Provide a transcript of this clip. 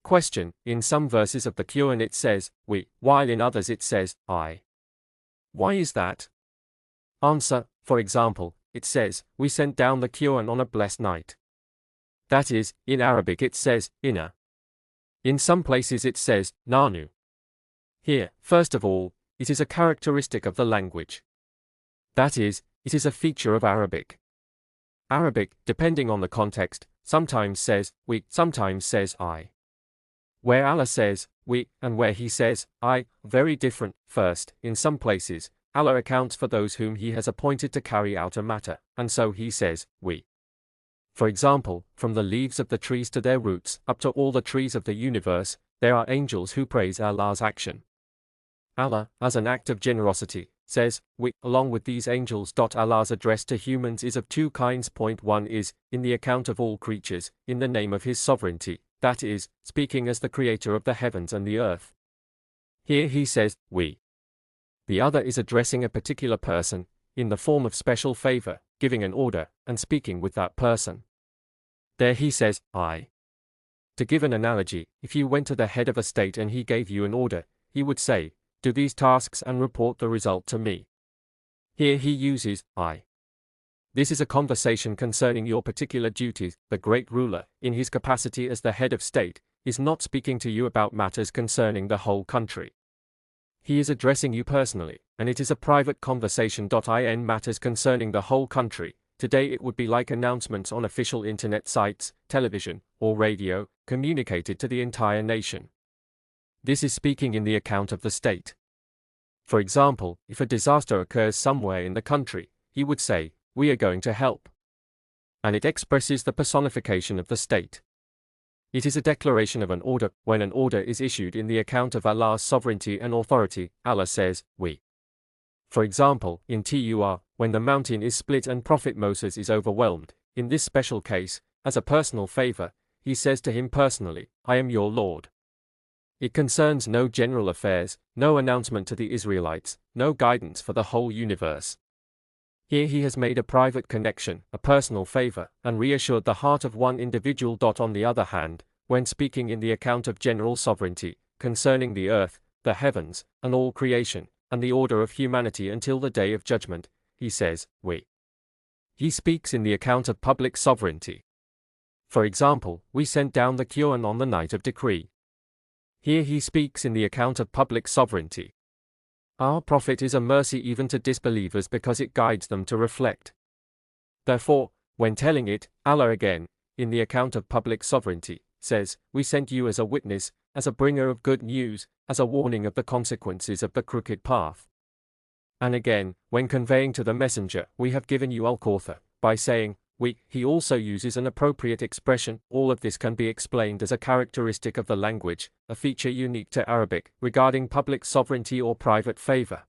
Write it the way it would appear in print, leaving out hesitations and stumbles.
Question: in some verses of the Qur'an it says, we, while in others it says, I. Why is that? Answer: for example, it says, we sent down the Qur'an on a blessed night. That is, in Arabic it says, Innā. In some places it says, Nahnu. Here, first of all, it is a characteristic of the language. That is, it is a feature of Arabic. Arabic, depending on the context, sometimes says, we, sometimes says, I. Where Allah says, we, and where He says, I, very different. First, in some places, Allah accounts for those whom He has appointed to carry out a matter, and so He says, we. For example, from the leaves of the trees to their roots, up to all the trees of the universe, there are angels who praise Allah's action. Allah, as an act of generosity, says, we, along with these angels. Allah's address to humans is of two kinds. Point 1 is, in the account of all creatures, in the name of His sovereignty, that is, speaking as the creator of the heavens and the earth. Here He says, we. The other is addressing a particular person, in the form of special favor, giving an order, and speaking with that person. There He says, I. To give an analogy, if you went to the head of a state and he gave you an order, he would say, do these tasks and report the result to me. Here He uses, I. This is a conversation concerning your particular duties. The great ruler, in his capacity as the head of state, is not speaking to you about matters concerning the whole country. He is addressing you personally, and it is a private conversation. In matters concerning the whole country, today it would be like announcements on official internet sites, television, or radio, communicated to the entire nation. This is speaking in the account of the state. For example, if a disaster occurs somewhere in the country, he would say, we are going to help. And it expresses the personification of the state. It is a declaration of an order. When an order is issued in the account of Allah's sovereignty and authority, Allah says, we. For example, in Tur, when the mountain is split and Prophet Moses is overwhelmed, in this special case, as a personal favor, he says to him personally, I am your Lord. It concerns no general affairs, no announcement to the Israelites, no guidance for the whole universe. Here He has made a private connection, a personal favor, and reassured the heart of one individual. On the other hand, when speaking in the account of general sovereignty, concerning the earth, the heavens, and all creation, and the order of humanity until the day of judgment, He says, we. He speaks in the account of public sovereignty. For example, we sent down the Qur'an on the night of decree. Here He speaks in the account of public sovereignty. Our Prophet is a mercy even to disbelievers because it guides them to reflect. Therefore, when telling it, Allah again, in the account of public sovereignty, says, we sent you as a witness, as a bringer of good news, as a warning of the consequences of the crooked path. And again, when conveying to the messenger, we have given you al-Qur'an, by saying, we, He also uses an appropriate expression. All of this can be explained as a characteristic of the language, a feature unique to Arabic, regarding public sovereignty or private favor.